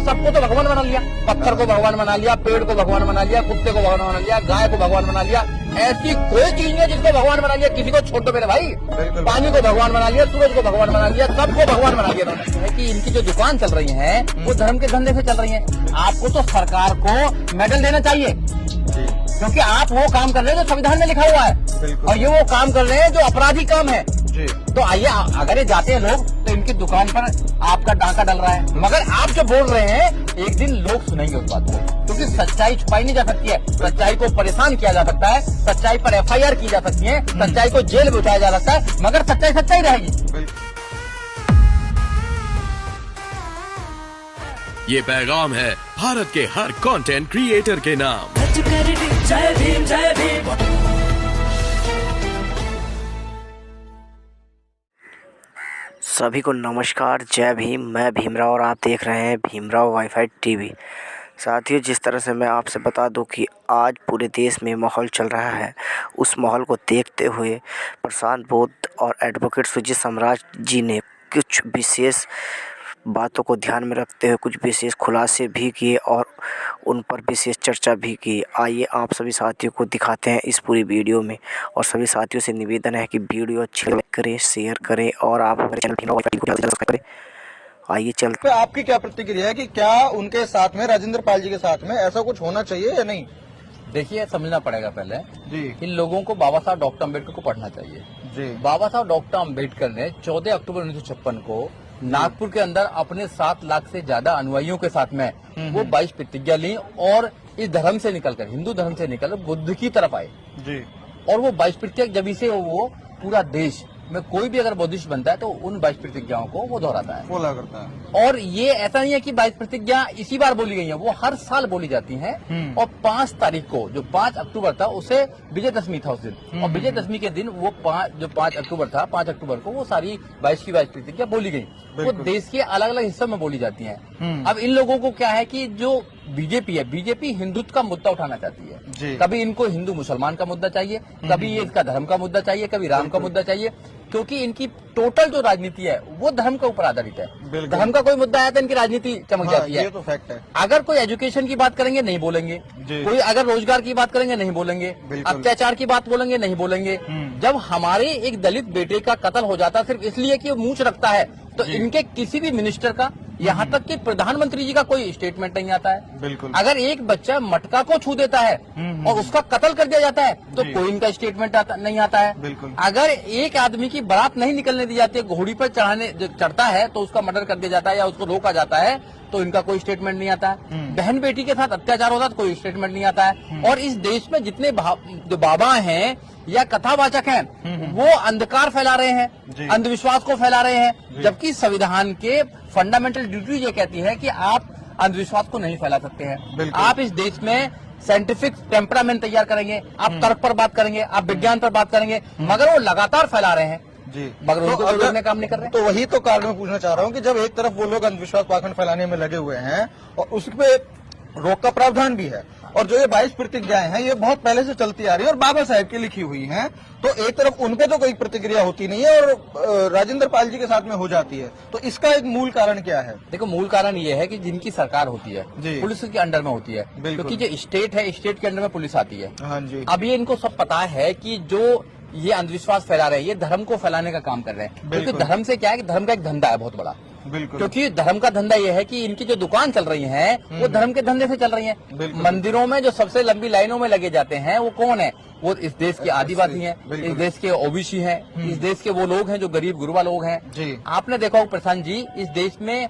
सबको तो भगवान बना लिया, पत्थर को भगवान बना लिया, पेड़ को भगवान बना लिया, कुत्ते को भगवान बना लिया, गाय को भगवान बना लिया। ऐसी कोई चीज नहीं है जिसको भगवान बना लिया। किसी को छोड़ दो मेरे भाई, पानी को भगवान बना लिया, सूरज को भगवान बना लिया, सबको भगवान बना लिया उन्होंने। कि इनकी जो दुकान चल रही है वो धर्म के धंधे से चल रही है। आपको तो सरकार को मेडल देना चाहिए, क्योंकि आप वो काम कर रहे हैं जो संविधान में लिखा हुआ है, और ये वो काम कर रहे हैं जो अपराधी काम है। तो आइए, अगर ये जाते हैं लोग तो इनकी दुकान पर आपका डाका डल रहा है, मगर आप जो बोल रहे हैं एक दिन लोग सुनेंगे उस बात को, क्योंकि सच्चाई छुपाई नहीं जा सकती है। सच्चाई को परेशान किया जा सकता है, सच्चाई पर FIR की जा सकती है, सच्चाई को जेल में उठाया जा सकता है, मगर सच्चाई सच्चाई रहेगी। ये पैगाम है भारत के हर कंटेंट क्रिएटर के नाम। जय भीम जय भीम। सभी को नमस्कार, जय भीम। मैं भीमराव और आप देख रहे हैं भीमराव वाईफाई टीवी। साथियों, जिस तरह से मैं आपसे बता दूं कि आज पूरे देश में माहौल चल रहा है, उस माहौल को देखते हुए प्रशांत बोध और एडवोकेट सुजीत सम्राट जी ने कुछ विशेष बातों को ध्यान में रखते हुए कुछ विशेष खुलासे भी किए और उन पर विशेष चर्चा भी की। आइए आप सभी साथियों को दिखाते हैं इस पूरी वीडियो में, और सभी साथियों से निवेदन है कि वीडियो अच्छी करें, शेयर करें और आप हमारे चैनल को सब्सक्राइब करें। आइए चलते। आपकी क्या प्रतिक्रिया है कि क्या उनके साथ में, राजेंद्र पाल जी के साथ में ऐसा कुछ होना चाहिए या नहीं? देखिए, समझना पड़ेगा पहले जी, इन लोगों को बाबा साहब डॉक्टर अम्बेडकर को पढ़ना चाहिए जी। बाबा साहब डॉक्टर अम्बेडकर ने 14 अक्टूबर 1956 को नागपुर के अंदर अपने 7 लाख से ज्यादा अनुयायियों के साथ में वो 22 प्रतिज्ञा ली, और इस धर्म से निकलकर, हिंदू धर्म से निकलकर बुद्ध की तरफ आए जी। और वो 22 प्रतिज्ञा जब से वो पूरा देश में कोई भी अगर बुद्धिस्ट बनता है तो उन 22 प्रतिज्ञाओं को वो दोहराता है, फॉलो करता है। और ये ऐसा नहीं है कि 22 प्रतिज्ञा इसी बार बोली गई है, वो हर साल बोली जाती हैं। और 5 तारीख को, जो 5 अक्टूबर था, उसे विजयदशमी था उस दिन, और विजयदशमी के दिन वो 5 अक्टूबर था, 5 अक्टूबर को वो सारी 22 की 22 प्रतिज्ञा बोली गई। वो देश के अलग अलग हिस्सों में बोली जाती हैं। अब इन लोगों को क्या है कि जो बीजेपी है, बीजेपी हिंदुत्व का मुद्दा उठाना चाहती है। कभी इनको हिंदू मुसलमान का मुद्दा चाहिए, कभी ये इसका धर्म का मुद्दा चाहिए, कभी राम का मुद्दा चाहिए, क्योंकि इनकी टोटल जो राजनीति है वो धर्म के ऊपर आधारित है। धर्म का कोई मुद्दा आया तो इनकी राजनीति चमक जाती है। ये तो फैक्ट है। अगर कोई एजुकेशन की बात करेंगे नहीं बोलेंगे, कोई अगर रोजगार की बात करेंगे नहीं बोलेंगे, अत्याचार की बात बोलेंगे नहीं बोलेंगे। जब हमारे एक दलित बेटे का कत्ल हो जाता सिर्फ इसलिए कि वो मूंछ रखता है, तो इनके किसी भी मिनिस्टर का, यहाँ तक कि प्रधानमंत्री जी का कोई स्टेटमेंट नहीं आता है। बिल्कुल। अगर एक बच्चा मटका को छू देता है और उसका कत्ल कर दिया जाता है तो कोई इनका स्टेटमेंट नहीं आता है। बिल्कुल। अगर एक आदमी की बारात नहीं निकलने दी जाती है, घोड़ी पर चढ़ता है तो उसका मर्डर कर दिया जाता है या उसको रोका जाता है, तो इनका कोई स्टेटमेंट नहीं आता है। बहन बेटी के साथ अत्याचार होता है तो कोई स्टेटमेंट नहीं आता है। और इस देश में जितने जो बाबा हैं या कथावाचक हैं, वो अंधकार फैला रहे हैं, अंधविश्वास को फैला रहे हैं, जबकि संविधान के फंडामेंटल ड्यूटी ये कहती है कि आप अंधविश्वास को नहीं फैला सकते हैं। आप इस देश में साइंटिफिक टेम्परामेंट तैयार करेंगे, आप तर्क पर बात करेंगे, आप विज्ञान पर बात करेंगे, मगर वो लगातार फैला रहे हैं जी, मगर उनको तो रोकने काम नहीं कर रहे। तो वही तो कारण मैं पूछना चाह रहा हूँ कि जब एक तरफ वो लोग अंधविश्वास पाखंड फैलाने में लगे हुए हैं और उस पे रोक का प्रावधान भी है, और जो ये 22 प्रतिज्ञाएं हैं ये बहुत पहले से चलती आ रही है और बाबा साहेब की लिखी हुई हैं, तो एक तरफ उनपे तो कोई प्रतिक्रिया होती नहीं है और राजेंद्र पाल जी के साथ में हो जाती है। तो इसका एक मूल कारण क्या है? देखो, मूल कारण ये है कि जिनकी सरकार होती है पुलिस के अंडर में होती है, क्योंकि जो स्टेट है, स्टेट के अंडर में पुलिस आती है। हाँ जी। अब ये इनको सब पता है कि जो ये अंधविश्वास फैला रहे हैं, ये धर्म को फैलाने का काम कर रहे हैं, क्योंकि धर्म से क्या है कि धर्म का एक धंधा है बहुत बड़ा। बिल्कुल। क्योंकि धर्म का धंधा ये है कि इनकी जो दुकान चल रही है वो धर्म के धंधे से चल रही है। मंदिरों में जो सबसे लंबी लाइनों में लगे जाते हैं वो कौन है? वो इस देश के आदिवासी हैं, इस देश के ओबीसी हैं, इस देश के वो लोग हैं जो गरीब गुरबा लोग हैं। आपने देखा हो प्रशांत जी, इस देश में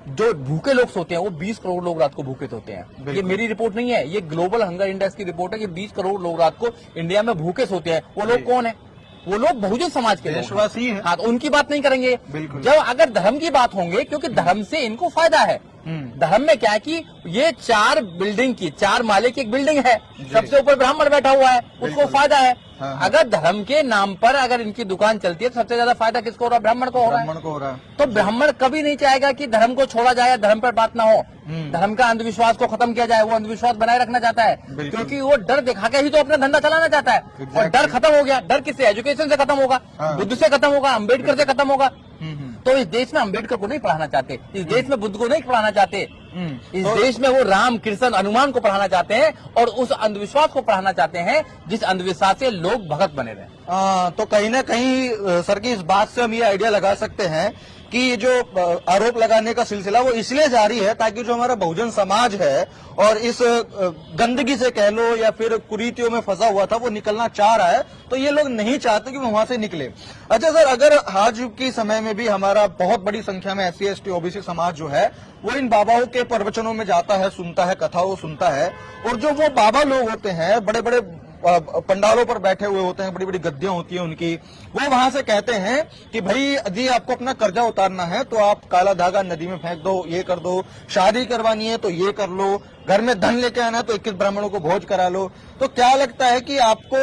जो भूखे लोग सोते हैं वो 20 करोड़ लोग रात को भूखे सोते हैं। ये मेरी रिपोर्ट नहीं है, ये ग्लोबल हंगर इंडेक्स की रिपोर्ट है कि 20 करोड़ लोग रात को इंडिया में भूखे सोते हैं। वो लोग कौन है? वो लोग बहुजन समाज के देशवासी हैं। हाँ, तो उनकी बात नहीं करेंगे। जब अगर धर्म की बात होंगे, क्योंकि धर्म से इनको फायदा है। धर्म में क्या है कि ये 4 बिल्डिंग की, 4 माले की एक बिल्डिंग है, सबसे ऊपर ब्राह्मण बैठा हुआ है, उसको फायदा है। अगर धर्म के नाम पर अगर इनकी दुकान चलती है तो सबसे ज्यादा फायदा किसको हो रहा है? ब्राह्मण को हो रहा है। तो ब्राह्मण कभी नहीं चाहेगा कि धर्म को छोड़ा जाए, धर्म पर बात ना हो, धर्म का अंधविश्वास को खत्म किया जाए। वो अंधविश्वास बनाए रखना चाहता है, क्योंकि वो डर दिखा के ही तो अपना धंधा चलाना चाहता है। और डर खत्म हो गया, डर किससे? एजुकेशन से खत्म होगा, बुद्ध से खत्म होगा, अम्बेडकर से खत्म होगा। तो इस देश में अम्बेडकर को नहीं पढ़ाना चाहते, इस देश में बुद्ध को नहीं पढ़ाना चाहते, इस देश में वो राम, कृष्ण, हनुमान को पढ़ाना चाहते हैं और उस अंधविश्वास को पढ़ाना चाहते हैं जिस अंधविश्वास से लोग भगत बने रहे। तो कहीं ना कहीं सर की इस बात से हम ये आइडिया लगा सकते हैं कि ये जो आरोप लगाने का सिलसिला वो इसलिए जारी है ताकि जो हमारा बहुजन समाज है और इस गंदगी से कह लो या फिर कुरीतियों में फंसा हुआ था वो निकलना चाह रहा है, तो ये लोग नहीं चाहते कि वो वहां से निकले। अच्छा सर, अगर आज के समय में भी हमारा बहुत बड़ी संख्या में SC ST OBC समाज जो है वो इन बाबाओं के प्रवचनों में जाता है, सुनता है, कथाओं सुनता है, और जो वो बाबा लोग होते हैं बड़े बड़े पंडालों पर बैठे हुए होते हैं, बड़ी बड़ी गद्दियां होती हैं उनकी, वो वहां से कहते हैं कि भाई यदि आपको अपना कर्जा उतारना है तो आप काला धागा नदी में फेंक दो, ये कर दो, शादी करवानी है तो ये कर लो, घर में धन लेके आना है तो 21 ब्राह्मणों को भोज करा लो। तो क्या लगता है कि आपको,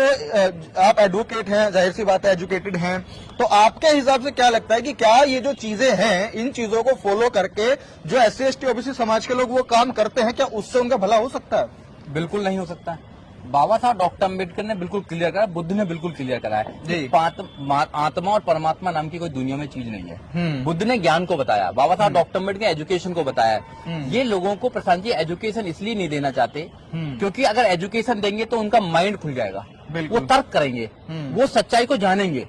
आप एडवोकेट हैं, जाहिर सी बात है एजुकेटेड हैं, तो आपके हिसाब से क्या लगता है कि क्या ये जो चीजें हैं इन चीजों को फॉलो करके जो SC ST OBC समाज के लोग वो काम करते हैं, क्या उससे उनका भला हो सकता है? बिल्कुल नहीं हो सकता है। बाबा साहब डॉक्टर अम्बेडकर ने बिल्कुल क्लियर करा, बुद्ध ने बिल्कुल क्लियर करा है जी। आत्मा और परमात्मा नाम की कोई दुनिया में चीज नहीं है। बुद्ध ने ज्ञान को बताया, बाबा साहब डॉक्टर अम्बेडकर एजुकेशन को बताया। ये लोगों को प्रशांत जी एजुकेशन इसलिए नहीं देना चाहते क्योंकि अगर एजुकेशन देंगे तो उनका माइंड खुल जाएगा, वो तर्क करेंगे, वो सच्चाई को जानेंगे,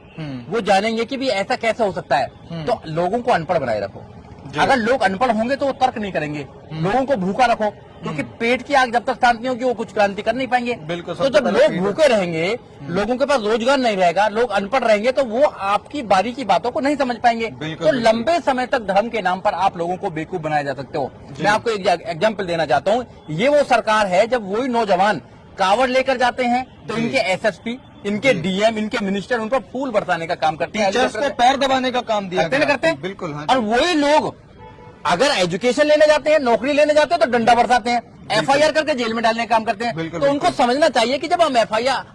वो जानेंगे कि भी ऐसा कैसे हो सकता है। तो लोगों को अनपढ़ बनाए रखो। अगर लोग अनपढ़ होंगे तो वो तर्क नहीं करेंगे। लोगों को भूखा रखो, क्योंकि पेट की आग जब तक शांत नहीं होगी वो कुछ क्रांति कर नहीं पाएंगे। तो जब लोग भूखे रहेंगे, लोगों के पास रोजगार नहीं रहेगा, लोग अनपढ़ रहेंगे तो वो आपकी बारी की बातों को नहीं समझ पाएंगे। तो लंबे समय तक धर्म के नाम पर आप लोगों को बेवकूफ बनाया जा सकते हो। मैं आपको एक एग्जाम्पल देना चाहता हूँ। ये वो सरकार है जब वही नौजवान कावड़ लेकर जाते हैं तो इनके SSP, इनके DM, इनके मिनिस्टर उन पर फूल बरसाने का काम करते हैं, टीचर्स को पैर दबाने का काम दिया करते हैं। बिल्कुल। और वही लोग अगर एजुकेशन लेने जाते हैं, नौकरी लेने जाते हैं तो डंडा बरसाते हैं, FIR करके जेल में डालने का काम करते हैं। तो उनको समझना चाहिए कि जब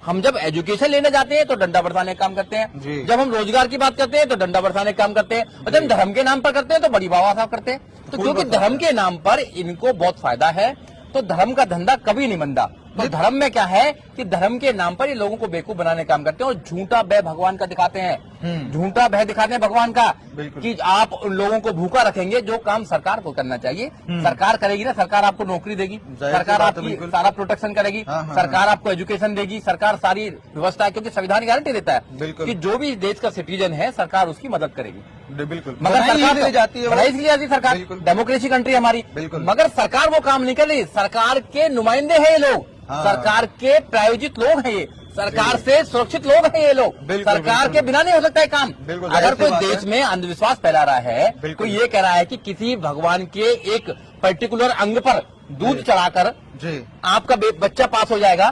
हम जब एजुकेशन लेने जाते हैं तो डंडा बरसाने का काम करते हैं, जब हम रोजगार की बात करते हैं तो डंडा बरसाने का काम करते हैं, और जब धर्म के नाम पर करते हैं तो बड़ी बाबा साहब करते हैं। तो क्योंकि धर्म के नाम पर इनको बहुत फायदा है, तो धर्म का धंधा कभी नहीं बनता। तो धर्म में क्या है कि धर्म के नाम पर ये लोगों को बेवकूफ बनाने का काम करते हैं और झूठा भय भगवान का दिखाते हैं, झूठा भय दिखाते हैं भगवान का कि आप उन लोगों को भूखा रखेंगे। जो काम सरकार को करना चाहिए सरकार करेगी ना, सरकार आपको नौकरी देगी, सरकार आपकी सारा प्रोटेक्शन करेगी, सरकार आपको एजुकेशन देगी, सरकार सारी व्यवस्था, क्योंकि संविधान गारंटी देता है कि जो भी देश का सिटीजन है सरकार उसकी मदद करेगी। बिल्कुल, मगर सरकार जाती है, सरकार डेमोक्रेसी कंट्री हमारी, मगर सरकार वो काम नहीं कर रही। सरकार के नुमाइंदे हैं ये लोग, सरकार के प्रायोजित लोग हैं ये, सरकार से सुरक्षित लोग हैं ये लोग। सरकार के बिना नहीं हो सकता है काम। अगर कोई देश में अंधविश्वास फैला रहा है, कोई ये कह रहा है कि किसी भगवान के एक पर्टिकुलर अंग पर दूध चढ़ाकर आपका बच्चा पास हो जाएगा,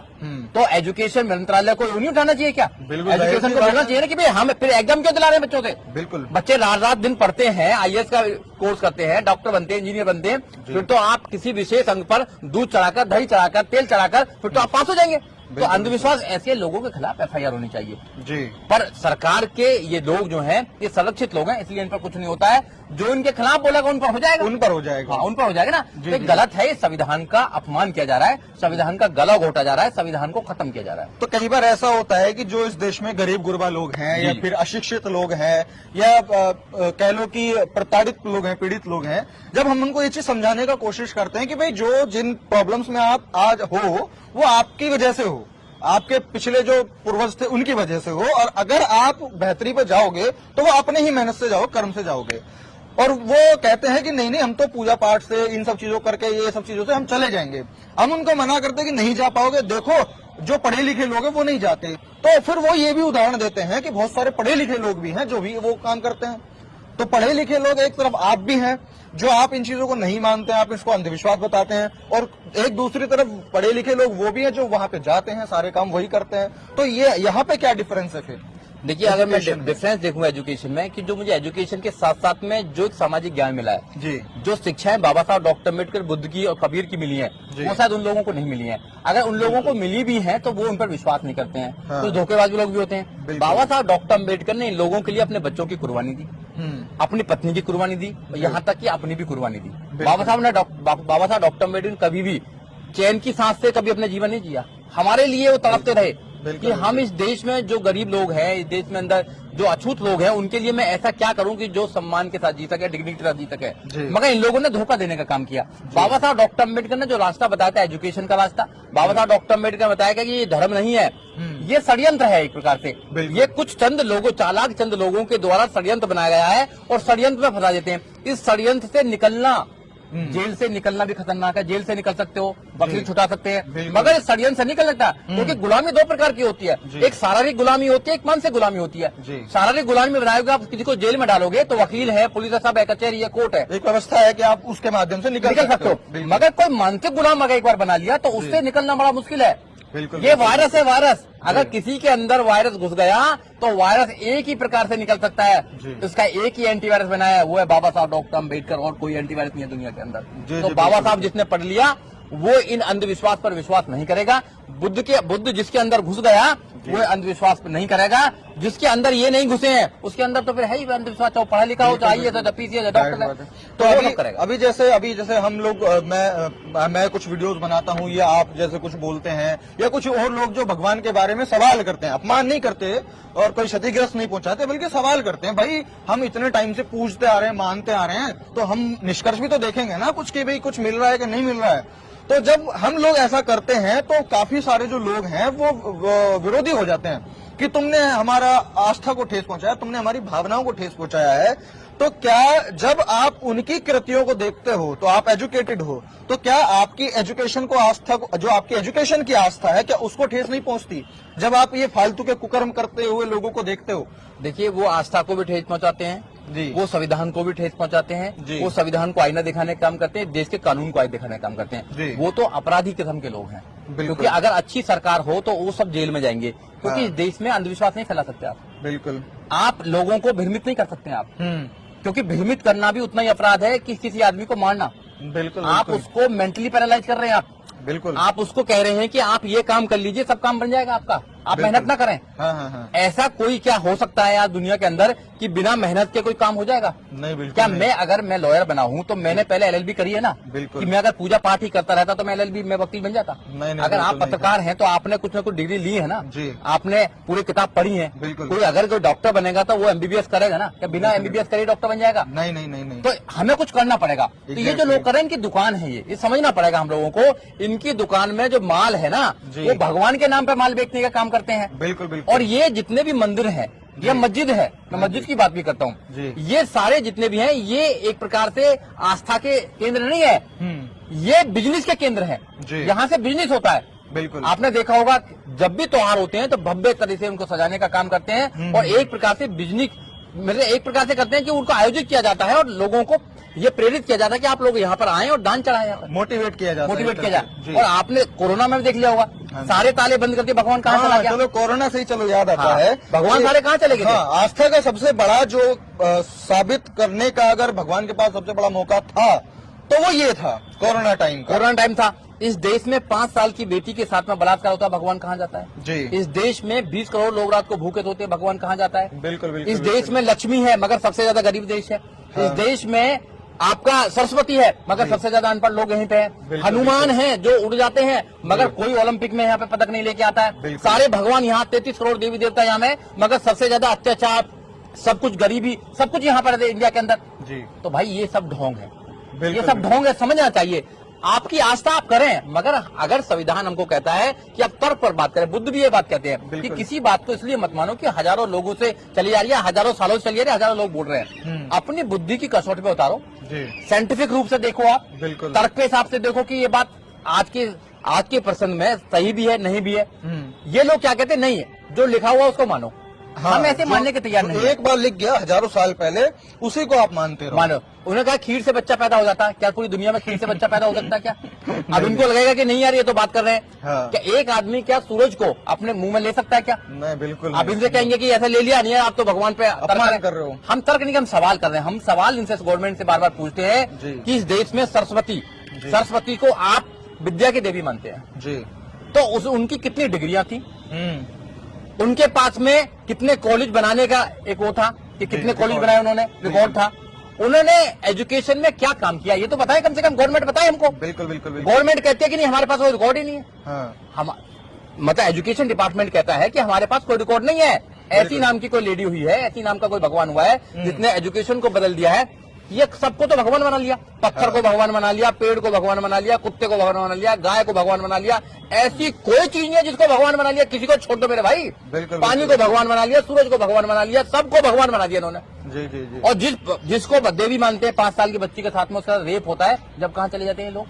तो एजुकेशन मंत्रालय को नहीं उठाना चाहिए क्या? एजुकेशन को बोलना चाहिए ना कि भाई हम फिर एग्जाम क्यों दिला रहे हैं बच्चों से? बिल्कुल, बच्चे रात दिन पढ़ते हैं, IAS का कोर्स करते हैं, डॉक्टर बनते हैं, इंजीनियर बनते हैं, फिर तो आप किसी विशेष अंग पर दूध चढ़ाकर, दही चढ़ाकर, तेल चढ़ाकर फिर तो आप पास हो जाएंगे। तो अंधविश्वास ऐसे लोगों के खिलाफ FIR होनी चाहिए जी। पर सरकार के ये लोग जो हैं ये संरक्षित लोग हैं, इसलिए इन पर कुछ नहीं होता है। जो इनके खिलाफ बोलेगा उन पर हो जाएगा, उन पर हो जाएगा, हाँ, उन पर हो जाएगा ना। तो गलत है, संविधान का अपमान किया जा रहा है, संविधान का गला घोटा जा रहा है, संविधान को खत्म किया जा रहा है। तो कई बार ऐसा होता है कि जो इस देश में गरीब गुरबा लोग हैं या फिर अशिक्षित लोग हैं या कह लो कि प्रताड़ित लोग हैं, पीड़ित लोग हैं, जब हम उनको ये चीज समझाने का कोशिश करते हैं कि भाई जो जिन प्रॉब्लम्स में आप आज हो वो आपकी वजह से हो, आपके पिछले जो पूर्वज थे उनकी वजह से हो, और अगर आप बेहतरी पर जाओगे तो वो अपने ही मेहनत से जाओ, कर्म से जाओगे। और वो कहते हैं कि नहीं हम तो पूजा पाठ से, इन सब चीजों करके, ये सब चीजों से हम चले जाएंगे। हम उनको मना करते हैं कि नहीं जा पाओगे, देखो जो पढ़े लिखे लोग हैं वो नहीं जाते। तो फिर वो ये भी उदाहरण देते हैं कि बहुत सारे पढ़े लिखे लोग भी हैं जो भी वो काम करते हैं। तो पढ़े लिखे लोग एक तरफ आप भी हैं जो आप इन चीजों को नहीं मानते हैं, आप इसको अंधविश्वास बताते हैं, और एक दूसरी तरफ पढ़े लिखे लोग वो भी हैं जो वहां पे जाते हैं, सारे काम वही करते हैं। तो ये यहाँ पे क्या डिफरेंस है फिर? देखिए, अगर मैं डिफरेंस देखूं एजुकेशन में, कि जो मुझे एजुकेशन के साथ साथ में जो सामाजिक ज्ञान मिला है जी, जो शिक्षाएं बाबा साहब डॉक्टर अम्बेडकर, बुद्ध की और कबीर की मिली है, वो शायद उन लोगों को नहीं मिली है। अगर उन लोगों को मिली भी है तो वो उन पर विश्वास नहीं करते हैं। हाँ। तो धोखेबाज लोग भी होते हैं। बाबा साहब डॉक्टर अम्बेडकर ने इन लोगों के लिए अपने बच्चों की कुर्बानी दी, अपनी पत्नी की कुर्बानी दी, यहाँ तक कि अपनी भी कुर्बानी दी। बाबा साहब डॉक्टर अम्बेडकर कभी भी चैन की सांस से कभी अपना जीवन नहीं जिया। हमारे लिए वो तड़पते रहे कि हम इस देश में जो गरीब लोग हैं, इस देश में अंदर जो अछूत लोग हैं उनके लिए मैं ऐसा क्या करूं कि जो सम्मान के साथ जी सके, डिग्निटी के साथ जी सके, जी। मगर इन लोगों ने धोखा देने का काम किया। बाबा साहब डॉक्टर अम्बेडकर ने जो रास्ता बताया था एजुकेशन का रास्ता, बाबा साहब डॉक्टर अम्बेडकर ने बताया कि ये धर्म नहीं है, ये षड्यंत्र है एक प्रकार से। बिल्कुल। ये कुछ चंद लोगों, चालाक चंद लोगों के द्वारा षड्यंत्र बनाया गया है और षड्यंत्र में फंसा देते हैं। इस षड्यंत्र से निकलना, जेल से निकलना भी खतरनाक है। जेल से निकल सकते हो, वकील छुटा सकते हैं, बिल्कुल। मगर इस षड्यंत्र से निकल सकता है, क्योंकि गुलामी दो प्रकार की होती है। जी। एक शारीरिक गुलामी होती है, एक मानसिक गुलामी होती है। जी। शारीरिक गुलामी में बनाओगे, आप किसी को जेल में डालोगे तो वकील है, पुलिस है, सब है, कचहरी है, कोर्ट है, एक व्यवस्था है कि आप उसके माध्यम से निकल सकते हो। बिल्कुल। मगर कोई मानसिक गुलाम अगर एक बार बना लिया तो उससे निकलना बड़ा मुश्किल है। बिल्कुल, ये बिल्कुल। वायरस है, वायरस। अगर किसी के अंदर वायरस घुस गया तो वायरस एक ही प्रकार से निकल सकता है। जी। इसका एक ही एंटीवायरस बनाया है, वो है बाबा साहब डॉक्टर अम्बेडकर, और कोई एंटीवायरस नहीं है दुनिया के अंदर। जी, तो जी, बाबा बिल्कुल। साहब जिसने पढ़ लिया वो इन अंधविश्वास पर विश्वास नहीं करेगा। बुद्ध जिसके अंदर घुस गया वो अंधविश्वास पर नहीं करेगा। जिसके अंदर ये नहीं घुसे हैं उसके अंदर तो फिर है ही अंधविश्वास, चाहे पढ़ा लिखा हो, चाहे IAS है, PCS है, डॉक्टर है, तो वो अभी सब करेगा। अभी जैसे हम लोग मैं कुछ वीडियोस बनाता हूँ या आप जैसे कुछ बोलते हैं या कुछ और लोग जो भगवान के बारे में सवाल करते हैं, अपमान नहीं करते और कोई क्षतिग्रस्त नहीं पहुंचाते बल्कि सवाल करते हैं। भाई हम इतने टाइम से पूछते आ रहे हैं, मानते आ रहे हैं, तो हम निष्कर्ष भी तो देखेंगे ना कुछ कि भाई कुछ मिल रहा है कि नहीं मिल रहा है। तो जब हम लोग ऐसा करते हैं तो काफी सारे जो लोग हैं वो विरोधी हो जाते हैं कि तुमने हमारा आस्था को ठेस पहुंचाया, तुमने हमारी भावनाओं को ठेस पहुंचाया है। तो क्या जब आप उनकी कृतियों को देखते हो तो आप एजुकेटेड हो, तो क्या आपकी एजुकेशन को, आस्था को, जो आपकी एजुकेशन की आस्था है, क्या उसको ठेस नहीं पहुंचती जब आप ये फालतू के कुकर्म करते हुए लोगों को देखते हो? देखिए, वो आस्था को भी ठेस पहुंचाते हैं जी। वो संविधान को भी ठेस पहुंचाते हैं, जी। वो संविधान को आईना दिखाने का काम करते हैं, देश के कानून को आईना दिखाने का काम करते जी। हैं। वो तो अपराधी किस्म के लोग हैं, बिल्कुल। क्योंकि अगर अच्छी सरकार हो तो वो सब जेल में जाएंगे, क्योंकि हाँ। इस देश में अंधविश्वास नहीं फैला सकते आप। बिल्कुल। आप लोगों को भ्रमित नहीं कर सकते आप, क्योंकि भ्रमित करना भी उतना ही अपराध है कि किसी आदमी को मारना। बिल्कुल। आप बिल्कुल। उसको मेंटली पैरालाइज कर रहे हैं। बिल्कुल। आप उसको कह रहे हैं कि आप ये काम कर लीजिए, सब काम बन जाएगा आपका, आप बिल्कुल। मेहनत ना करें। हाँ हाँ हाँ। ऐसा कोई क्या हो सकता है यार दुनिया के अंदर कि बिना मेहनत के कोई काम हो जाएगा? नहीं, बिल्कुल क्या नहीं। अगर मैं लॉयर बना हूं तो मैंने पहले LLB करी है ना। बिल्कुल। कि मैं अगर पूजा पाठ ही करता रहता तो मैं LLB में वकील बन जाता। नहीं, अगर आप बिल्कुल नहीं पत्रकार हैं तो आपने कुछ ना कुछ डिग्री ली है ना जी। आपने पूरी किताब पढ़ी है। बिल्कुल। कोई अगर कोई डॉक्टर बनेगा तो वो MBBS करेगा ना, क्या बिना MBBS करे डॉक्टर बन जाएगा? नहीं नहीं नहीं नहीं। तो हमें कुछ करना पड़ेगा। तो ये जो Exactly। लोग कर रहे हैं, इनकी दुकान है, ये समझना पड़ेगा हम लोगों को। इनकी दुकान में जो माल है ना जी। वो भगवान के नाम पे माल बेचने का काम करते हैं। बिल्कुल बिल्कुल। और ये जितने भी मंदिर हैं, ये मस्जिद है, मैं मस्जिद की बात भी करता हूँ, जी। ये सारे जितने भी हैं ये एक प्रकार से आस्था के केंद्र नहीं है, ये बिजनेस के केंद्र है। जी। यहाँ से बिजनेस होता है। बिल्कुल। आपने देखा होगा जब भी त्योहार होते हैं तो भव्य तरह से उनको सजाने का काम करते हैं और एक प्रकार से बिजनेस मतलब एक प्रकार से करते हैं कि उनको आयोजित किया जाता है और लोगों को ये प्रेरित किया जाता है कि आप लोग यहाँ पर आए और दान चढ़ाएं, यहाँ पर मोटिवेट किया जाता है। मोटिवेट किया जाए। जी। और आपने कोरोना में भी देख लिया होगा, हाँ जी। सारे ताले बंद करके भगवान कहाँ चला हाँ, गया? चलो कोरोना से ही चलो याद आता हाँ, है भगवान कि- सारे कहाँ चले गए थे? हाँ, आस्था का सबसे बड़ा जो साबित करने का अगर भगवान के पास सबसे बड़ा मौका था तो वो ये था कोरोना टाइम का। कोरोना टाइम था। इस देश में 5 साल की बेटी के साथ में बलात्कार होता है, भगवान कहाँ जाता है? जी। इस देश में 20 करोड़ लोग रात को भूखे सोते हैं, भगवान कहाँ जाता है? बिल्कुल बिल्कुल। इस देश में लक्ष्मी है मगर सबसे ज्यादा गरीब देश है। हाँ। इस देश में आपका सरस्वती है मगर सबसे ज्यादा अनपढ़ लोग यहीं पे हैं। बिल्कुल, हनुमान है जो उड़ जाते हैं मगर कोई ओलंपिक में यहाँ पे पदक नहीं लेके आता है। बिल्कुल। सारे भगवान यहाँ 33 करोड़ देवी देवता यहाँ में, मगर सबसे ज्यादा अत्याचार, सब कुछ गरीबी, सब कुछ यहाँ पर है इंडिया के अंदर। जी। तो भाई ये सब ढोंग है, बिल्कुल, ये सब ढोंग है, समझना चाहिए। आपकी आस्था आप करें, मगर अगर संविधान हमको कहता है कि आप तर्क पर बात करें, बुद्ध भी ये बात कहते हैं कि बिल्कुल। किसी बात को इसलिए मत मानो कि हजारों लोगों से चली जा रही है, हजारों सालों से चली आ रही है, हजारों लोग बोल रहे हैं। अपनी बुद्धि की कसौटी पे उतारो, जी। साइंटिफिक रूप से देखो, आप बिल्कुल। तर्क के हिसाब से देखो कि ये बात आज के प्रसंग में सही भी है नहीं भी है। ये लोग क्या कहते हैं, नहीं है, जो लिखा हुआ उसको मानो। हम ऐसे मानने के तैयार नहीं है। एक बार लिख गया हजारों साल पहले, उसी को आप मानते रहो। मानो उन्होंने कहा खीर से बच्चा पैदा हो जाता है, क्या पूरी दुनिया में खीर से बच्चा पैदा हो सकता है क्या? अब इनको लगेगा कि नहीं यार ये तो बात कर रहे हैं। हाँ। क्या एक आदमी क्या सूरज को अपने मुंह में ले सकता है क्या? नहीं बिल्कुल अब नहीं। इनसे कहेंगे कि ऐसा ले लिया नहीं है, आप तो भगवान पे अपमान कर रहे हो। हम तर्क नहीं, हम सवाल कर रहे हैं। हम सवाल इनसे गवर्नमेंट से बार बार पूछते हैं जी। कि इस देश में सरस्वती को आप विद्या की देवी मानते हैं, जी। तो उनकी कितनी डिग्रियां थी? उनके पास में कितने कॉलेज बनाने का एक वो था कि कितने कॉलेज बनाए उन्होंने, रिकॉर्ड था। उन्होंने एजुकेशन में क्या काम किया ये तो बताए, कम से कम गवर्नमेंट बताए हमको। बिल्कुल बिल्कुल बिल्कुल। गवर्नमेंट कहती है कि नहीं हमारे पास कोई रिकॉर्ड ही नहीं है। हाँ। हम मतलब एजुकेशन डिपार्टमेंट कहता है कि हमारे पास कोई रिकॉर्ड नहीं है। ऐसी नाम की कोई लेडी हुई है, ऐसी नाम का कोई भगवान हुआ है जिसने एजुकेशन को बदल दिया है। ये सबको तो भगवान बना लिया, पत्थर को भगवान बना लिया, पेड़ को भगवान बना लिया, कुत्ते को भगवान बना लिया, गाय को भगवान बना लिया। ऐसी कोई चीज नहीं है जिसको भगवान बना लिया। किसी को छोड़ दो मेरे भाई। पानी को भगवान बना लिया, सूरज को भगवान बना लिया, सबको भगवान बना दिया इन्होंने। जी जी जी। और जिसको देवी मानते हैं, 5 साल की बच्ची के साथ में उसका रेप होता है, जब कहाँ चले जाते हैं लोग?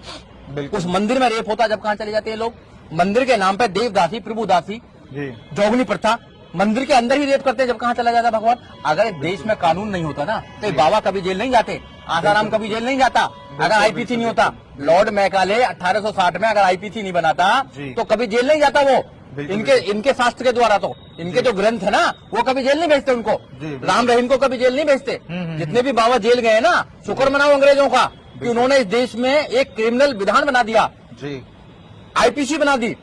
बिल्कुल। उस मंदिर में रेप होता है, जब कहाँ चले जाते हैं लोग? मंदिर के नाम पे देवदासी, प्रभुदासी, जी, जोगनी प्रथा, मंदिर के अंदर ही रेप करते हैं, जब कहाँ चला जाता है भगवान? अगर देश में कानून नहीं होता ना तो ये बाबा कभी जेल नहीं जाते, आसाराम कभी जेल नहीं जाता। अगर आईपीसी नहीं होता, लॉर्ड मैकाले 1860 में अगर आईपीसी नहीं बनाता तो कभी जेल नहीं जाता वो। इनके शास्त्र के द्वारा तो इनके जो ग्रंथ है ना वो कभी जेल नहीं भेजते उनको। राम रहीम को कभी जेल नहीं भेजते। जितने भी बाबा जेल गए ना, शुक्र मनाओ अंग्रेजों का कि उन्होंने इस देश में एक क्रिमिनल विधान बना दिया, जी, आईपीसी बना दी।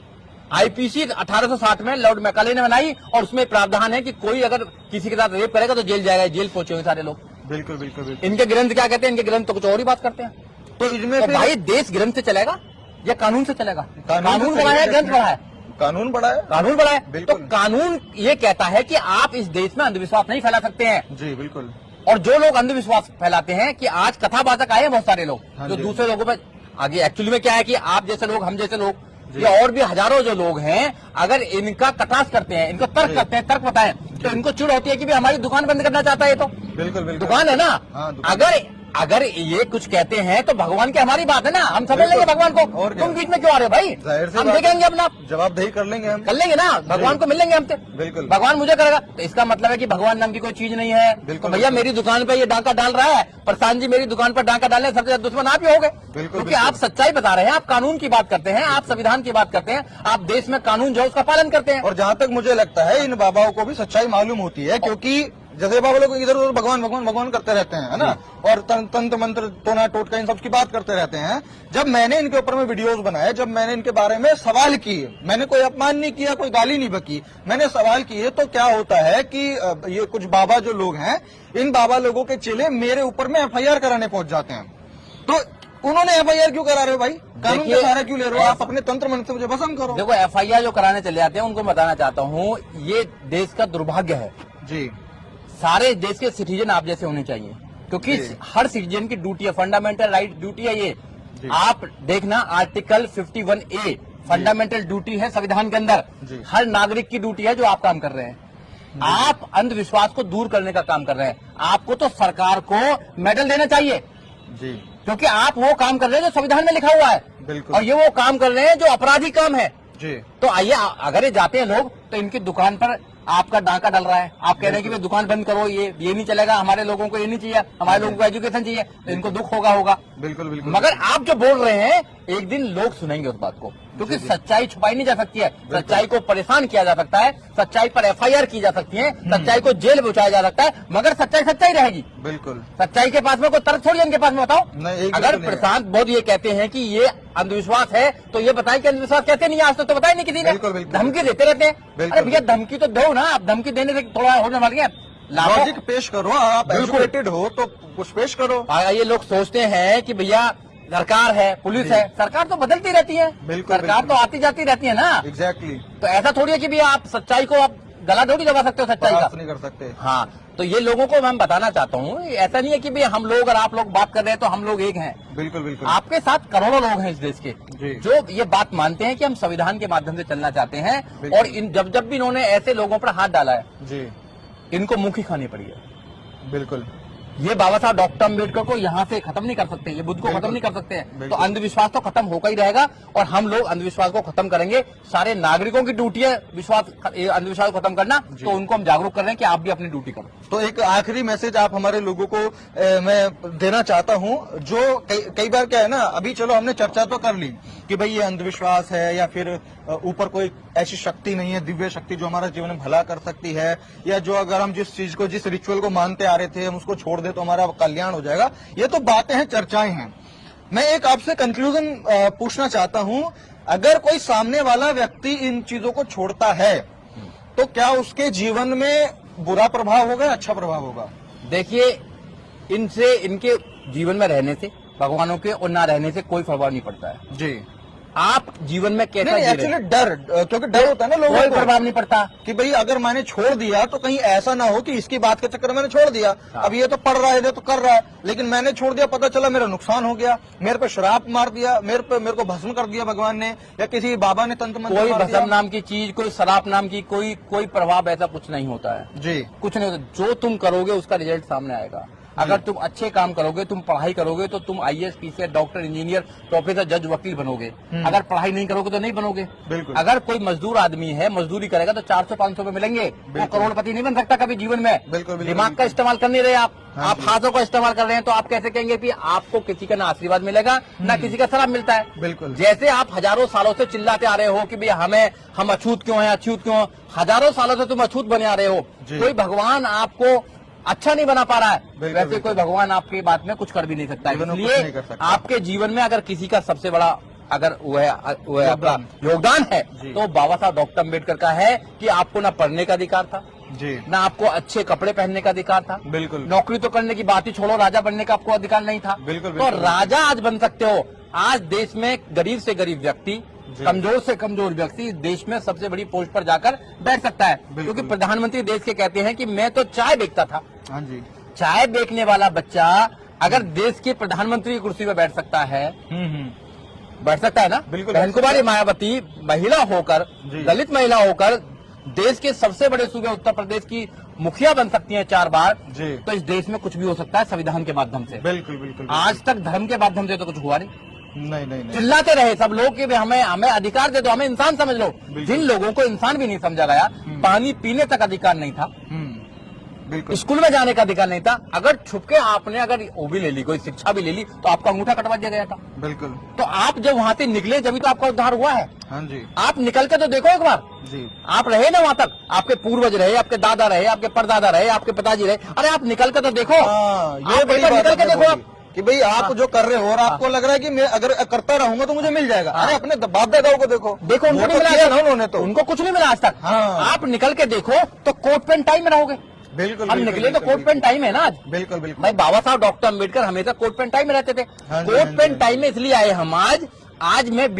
आईपीसी 1860 में लॉर्ड मैकाले ने बनाई और उसमें प्रावधान है कि कोई अगर किसी के साथ रेप करेगा तो जेल जाएगा, जेल पहुंचे सारे लोग। बिल्कुल बिल्कुल बिल्कुल। इनके ग्रंथ क्या कहते हैं? इनके ग्रंथ तो कुछ और ही बात करते हैं। तो इसमें तो फिर भाई देश ग्रंथ से चलेगा या कानून से चलेगा? कानून से बड़ा है, चलेगा। ग्रंथ बड़ा है, कानून बड़ा है, कानून बड़ा है। तो बिल्कुल। कानून ये कहता है कि आप इस देश में अंधविश्वास नहीं फैला सकते हैं। जी बिल्कुल। और जो लोग अंधविश्वास फैलाते हैं कि आज कथावाचक आए हैं बहुत सारे लोग हाँ जो जी। दूसरे लोगों पर आगे, एक्चुअली में क्या है कि आप जैसे लोग, हम जैसे लोग या और भी हजारों जो लोग हैं, अगर इनका कटाक्ष करते हैं, इनको तर्क करते हैं, तर्क बताएं तो इनको चिढ़ होती है कि भाई हमारी दुकान बंद करना चाहता है। ये तो बिल्कुल बिल्कुल दुकान है ना। हाँ, दुकान। अगर ये कुछ कहते हैं तो भगवान की हमारी बात है ना, हम समझ लेंगे भगवान को। और क्या? तुम बीच में क्यों आ रहे हो भाई? जाहिर सी हम बात है। देखेंगे अपना, जवाबदेही कर लेंगे हम, कर लेंगे ना, भगवान को मिलेंगे हमसे। बिल्कुल। भगवान मुझे करेगा तो इसका मतलब है कि भगवान नाम की कोई चीज नहीं है। बिल्कुल, तो भैया मेरी दुकान पे ये डाका डाल रहा है, प्रशांत जी मेरी दुकान पर डाका डालने सबसे ज्यादा दुश्मन आप ही हो गए। क्योंकि आप सच्चाई बता रहे हैं, आप कानून की बात करते हैं, आप संविधान की बात करते हैं, आप देश में कानून जो है उसका पालन करते हैं। और जहाँ तक मुझे लगता है इन बाबाओं को भी सच्चाई मालूम होती है, क्योंकि जैसे बाबा लोग इधर उधर भगवान भगवान भगवान करते रहते हैं, है ना, और तंत्र मंत्र टोना टोटका इन सब की बात करते रहते हैं। जब मैंने इनके ऊपर में वीडियोस बनाए, जब मैंने इनके बारे में सवाल किए, मैंने कोई अपमान नहीं किया, कोई गाली नहीं बकी, मैंने सवाल किए, तो क्या होता है कि ये कुछ बाबा जो लोग हैं, इन बाबा लोगों के चेले मेरे ऊपर में FIR कराने पहुंच जाते हैं। तो उन्होंने FIR क्यों करा रहे हो भाई? कानून का सहारा क्यों ले रहे हो? आप अपने तंत्र मंत्र से मुझे भस्म करो। देखो FIR जो कराने चले जाते हैं उनको बताना चाहता हूँ, ये देश का दुर्भाग्य है। जी, सारे देश के सिटीजन आप जैसे होने चाहिए, क्योंकि हर सिटीजन की ड्यूटी है, फंडामेंटल राइट ड्यूटी है ये। आप देखना आर्टिकल 51A फंडामेंटल ड्यूटी है संविधान के अंदर, हर नागरिक की ड्यूटी है जो आप काम कर रहे हैं। आप अंधविश्वास को दूर करने का काम कर रहे हैं, आपको तो सरकार को मेडल देना चाहिए जी, क्योंकि आप वो काम कर रहे हैं जो संविधान में लिखा हुआ है। बिल्कुल। और ये वो काम कर रहे हैं जो अपराधी काम है। जी, तो आइए, अगर ये जाते हैं लोग तो इनकी दुकान पर आपका डाका डल रहा है, आप कह रहे हैं कि भाई दुकान बंद करो, ये नहीं चलेगा, हमारे लोगों को ये नहीं चाहिए, हमारे लोगों को एजुकेशन चाहिए, तो इनको दुख होगा। बिल्कुल बिल्कुल। मगर आप जो बोल रहे हैं एक दिन लोग सुनेंगे उस बात को, क्योंकि सच्चाई छुपाई नहीं जा सकती है, सच्चाई को परेशान किया जा सकता है, सच्चाई पर FIR की जा सकती है, सच्चाई को जेल पहुंचाया जा सकता है, मगर सच्चाई सच्चाई रहेगी। बिल्कुल। सच्चाई के पास में कोई तर्क थोड़ी है इनके पास में, बताओ। नहीं, एक अगर बिल्कुल नहीं है। प्रशांत बहुत ये कहते हैं कि ये अंधविश्वास है तो ये बताएं कि अंधविश्वास कहते नहीं, आज तक तो बताया नहीं किसी ने। बिल्कुल, बिल्कुल। धमकी देते रहते हैं। बिल्कुल, अरे भैया धमकी तो दो ना, आप धमकी देने से थोड़ा होने वाली है। लॉजिक पेश करो, आप बिल्कुल। एजुकेटेड हो तो कुछ पेश करो। ये लोग सोचते हैं कि भैया सरकार है, पुलिस है, सरकार तो बदलती रहती है, बिल्कुल, सरकार बिल्कुल। तो आती जाती रहती है ना। एग्जैक्टली। तो ऐसा थोड़ी है कि भैया आप सच्चाई को आप गला थोड़ी दबा सकते हो सच्चाई का। नहीं कर सकते। हाँ, तो ये लोगों को मैं बताना चाहता हूँ, ऐसा नहीं है कि भैया हम लोग और आप लोग बात कर रहे हैं तो हम लोग एक हैं। बिल्कुल बिल्कुल। आपके साथ करोड़ों लोग हैं इस देश के जी। जो ये बात मानते हैं कि हम संविधान के माध्यम से चलना चाहते हैं। बिल्कुल। और इन जब भी इन्होंने ऐसे लोगों पर हाथ डाला है, जी, इनको मुखी खानी पड़ी है। बिल्कुल। ये बाबा साहब डॉक्टर अम्बेडकर को यहाँ से खत्म नहीं कर सकते, ये बुद्ध को खत्म नहीं कर सकते हैं। तो बिल्कुल। अंधविश्वास तो खत्म होकर ही रहेगा और हम लोग अंधविश्वास को खत्म करेंगे। सारे नागरिकों की ड्यूटी है अंधविश्वास को खत्म करना, तो उनको हम जागरूक कर रहे हैं कि आप भी अपनी ड्यूटी करो। तो एक आखिरी मैसेज आप हमारे लोगों को मैं देना चाहता हूँ, जो कई बार क्या है ना, अभी चलो हमने चर्चा तो कर ली कि भाई ये अंधविश्वास है या फिर ऊपर कोई ऐसी शक्ति नहीं है, दिव्य शक्ति जो हमारा जीवन में भला कर सकती है, या जो अगर हम जिस चीज को, जिस रिचुअल को मानते आ रहे थे हम उसको छोड़ दे तो हमारा कल्याण हो जाएगा। ये तो बातें हैं, चर्चाएं हैं। मैं एक आपसे कंक्लूजन पूछना चाहता हूं, अगर कोई सामने वाला व्यक्ति इन चीजों को छोड़ता है तो क्या उसके जीवन में बुरा प्रभाव होगा, अच्छा प्रभाव होगा? देखिए, इनसे, इनके जीवन में रहने से, भगवानों के और ना रहने से कोई प्रभाव नहीं पड़ता है। जी, आप जीवन में कैसा नहीं जी रहे एक्चुअली हैं? डर, क्योंकि डर होता है ना लोगों कोई को प्रभाव नहीं पड़ता। कि भाई अगर मैंने छोड़ दिया तो कहीं ऐसा ना हो कि इसकी बात के चक्कर में मैंने छोड़ दिया। हाँ। अब ये तो पढ़ रहा है, ये तो कर रहा है, लेकिन मैंने छोड़ दिया, पता चला मेरा नुकसान हो गया, मेरे पे श्राप मार दिया, मेरे को भस्म कर दिया भगवान ने, या किसी बाबा ने तंत्र मंत्र कोई मार दिया। भस्म नाम की चीज, कोई शराब नाम की कोई प्रभाव ऐसा कुछ नहीं होता है। जी कुछ नहीं होता। जो तुम करोगे उसका रिजल्ट सामने आएगा। अगर तुम अच्छे काम करोगे, तुम पढ़ाई करोगे, तो तुम IAS, PCS, doctor, engineer, professor, जज, वकील बनोगे। अगर पढ़ाई नहीं करोगे तो नहीं बनोगे। बिल्कुल। अगर कोई मजदूर आदमी है, मजदूरी करेगा तो 400-500 में मिलेंगे। वो करोड़पति नहीं बन सकता कभी जीवन में। बिल्कुल, बिल्कुल, दिमाग का इस्तेमाल कर नहीं रहे आप। हाँ आप जी। हाथों का इस्तेमाल कर रहे हैं, तो आप कैसे कहेंगे कि आपको किसी का ना आशीर्वाद मिलेगा ना किसी का शराब मिलता है। बिल्कुल। जैसे आप हजारों सालों से चिल्लाते आ रहे हो कि भाई हम अछूत क्यों हैं, अछूत क्यों, हजारों सालों से तुम अछूत बने आ रहे हो। जी। कोई भगवान आपको अच्छा नहीं बना पा रहा है, बिल्कुल, वैसे बिल्कुल। कोई भगवान आपकी बात में कुछ कर भी नहीं सकता है। जीवन में कुछ इसलिए नहीं कर सकता। आपके जीवन में अगर किसी का सबसे बड़ा अगर वो है आपका योगदान। योगदान है, जी। तो बाबा साहब डॉक्टर अम्बेडकर का है कि आपको ना पढ़ने का अधिकार था, जी ना आपको अच्छे कपड़े पहनने का अधिकार था। बिल्कुल। नौकरी तो करने की बात ही छोड़ो, राजा बनने का आपको अधिकार नहीं था। बिल्कुल, तो बिल्कुल। राजा आज बन सकते हो। आज देश में गरीब से गरीब व्यक्ति, जी। कमजोर से कमजोर व्यक्ति देश में सबसे बड़ी पोस्ट पर जाकर बैठ सकता है। बिल्कुल। क्योंकि प्रधानमंत्री देश के कहते हैं कि मैं तो चाय बेचता था। हाँ जी। चाय बेचने वाला बच्चा अगर देश के प्रधानमंत्री की कुर्सी पर बैठ सकता है, बैठ सकता है ना। बिल्कुल बहन बैठ सकता कुमारी है। मायावती महिला होकर, जी। दलित महिला होकर देश के सबसे बड़े सूबे उत्तर प्रदेश की मुखिया बन सकती हैं 4 बार। जी। तो इस देश में कुछ भी हो सकता है संविधान के माध्यम से। बिल्कुल बिल्कुल। आज तक धर्म के माध्यम से तो कुछ हुआ नहीं। नहीं नहीं नहीं। चिल्लाते रहे सब लोग कि हमें अधिकार दे दो, हमें इंसान समझ लो। जिन लोगों को इंसान भी नहीं समझा गया, पानी पीने तक अधिकार नहीं था, बिल्कुल। स्कूल में जाने का अधिकार नहीं था, अगर छुपके आपने अगर वो भी ले ली, कोई शिक्षा भी ले ली, तो आपका अंगूठा कटवा दिया गया था। बिल्कुल। तो आप जब वहां से निकले जब तो आपका उद्धार हुआ है। हाँ जी। आप निकल के तो देखो एक बार। जी। आप रहे ना वहां तक, आपके पूर्वज रहे, आपके दादा रहे, आपके परदादा रहे, आपके पिताजी रहे। अरे आप निकल के तो देखो। हाँ, ये आप बड़ी एक बार बात निकल के आपने देखो बोली आप। कि भाई आप जो कर रहे हो और आपको लग रहा है कि मैं अगर करता रहूंगा तो मुझे मिल जाएगा। अरे अपने बाप दादाओं को देखो, देखो उनको वो नहीं तो मिला किया आज ना तक। उन्होंने तो। उनको कुछ नहीं मिला आज तक। हाँ। आप निकल के देखो तो कोट पेंट टाइम में रहोगे। बिल्कुल। हम बिल्कुल, निकले तो बिल्कुल, कोट पेंट टाइम है ना आज। बिल्कुल बिल्कुल। भाई बाबा साहब डॉक्टर अम्बेडकर हमेशा कोट पेंट टाइम में रहते थे। हाँ जी, हाँ कोट जी, पेंट हाँ टाइम में इसलिए आए हम आज मैं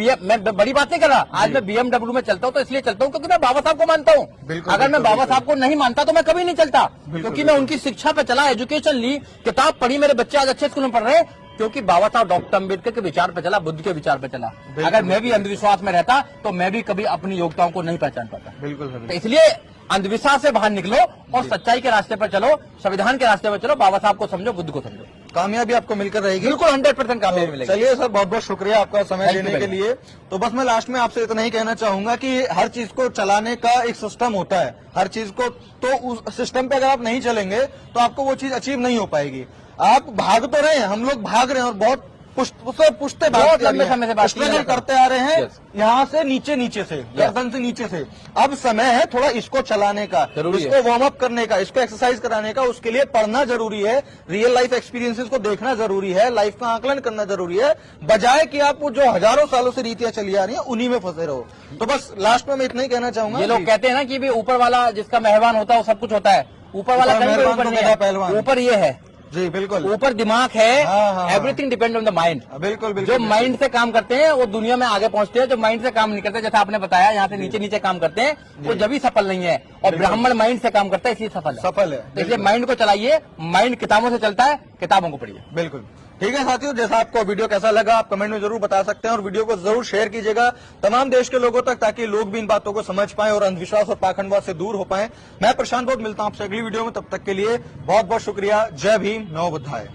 बड़ी बात नहीं कर रहा। आज मैं BMW में चलता हूँ तो इसलिए चलता हूँ क्योंकि मैं बाबा साहब को मानता हूँ। बिल्कुल, अगर मैं बिल्कुल, बाबा साहब को नहीं मानता तो मैं कभी नहीं चलता। क्योंकि मैं उनकी शिक्षा पे चला, एजुकेशन ली, किताब पढ़ी, मेरे बच्चे आज अच्छे स्कूल में पढ़ रहे हैं क्योंकि बाबा साहब डॉक्टर अम्बेडकर के विचार पे चला, बुद्ध के विचार पे चला। अगर मैं भी अंधविश्वास में रहता तो मैं भी कभी अपनी योग्यताओं को नहीं पहचान पाता। बिल्कुल तो इसलिए अंधविश्वास से बाहर निकलो और सच्चाई के रास्ते पर चलो, संविधान के रास्ते पर चलो, बाबा साहब को समझो, बुद्ध को समझो। कामयाबी आपको मिलकर रहेगी। बिल्कुल 100% कामयाबी मिलेगी। चलिए सर, बहुत बहुत शुक्रिया आपका समय Thank you देने के very लिए। तो बस मैं लास्ट में आपसे इतना ही कहना चाहूंगा कि हर चीज को चलाने का एक सिस्टम होता है। हर चीज को तो उस सिस्टम पे अगर आप नहीं चलेंगे तो आपको वो चीज अचीव नहीं हो पाएगी। आप भाग तो रहे हैं, हम लोग भाग रहे हैं और बहुत पुष्टे बहुत लंबे समय से बात स्ट्रगल करते आ रहे हैं। Yes. यहाँ से नीचे से, गर्दन से नीचे से। अब समय है थोड़ा इसको चलाने का, जरूरी है। इसको वार्म अप करने का, इसको एक्सरसाइज कराने का। उसके लिए पढ़ना जरूरी है, रियल लाइफ एक्सपीरियंसेस को देखना जरूरी है, लाइफ का आकलन करना जरूरी है, बजाय कि आप वो जो हजारों सालों से रीतियां चली आ रही हैं उन्हीं में फंसे रहो। तो बस लास्ट में मैं इतना ही कहना चाहूंगा। ये लोग कहते हैं ना कि भी ऊपर वाला जिसका मेहरबान होता है वो सब कुछ होता है। ऊपर वाला कहीं मेहरबान ऊपर तो नहीं मेरा है, पहलवान। ऊपर ये है, जी बिल्कुल। ऊपर दिमाग है। हाँ, हाँ, everything depend on the mind. बिल्कुल बिल्कुल। जो माइंड से काम करते हैं वो दुनिया में आगे पहुंचते हैं, जो माइंड से काम नहीं करते, जैसे आपने बताया यहाँ से नीचे नीचे काम करते हैं, वो जब भी सफल नहीं है। और ब्राह्मण माइंड से काम करता है इसलिए सफल है। सफल है, तो इसलिए माइंड को चलाइए, माइंड किताबों से चलता है, किताबों को पढ़िए। बिल्कुल ठीक है साथियों, जैसा आपको वीडियो कैसा लगा आप कमेंट में जरूर बता सकते हैं और वीडियो को जरूर शेयर कीजिएगा तमाम देश के लोगों तक, ताकि लोग भी इन बातों को समझ पाएं और अंधविश्वास और पाखंडवाद से दूर हो पाएं। मैं प्रशांत बहुत मिलता हूं आपसे अगली वीडियो में, तब तक के लिए बहुत बहुत शुक्रिया। जय भीम, नमो बुद्धाय।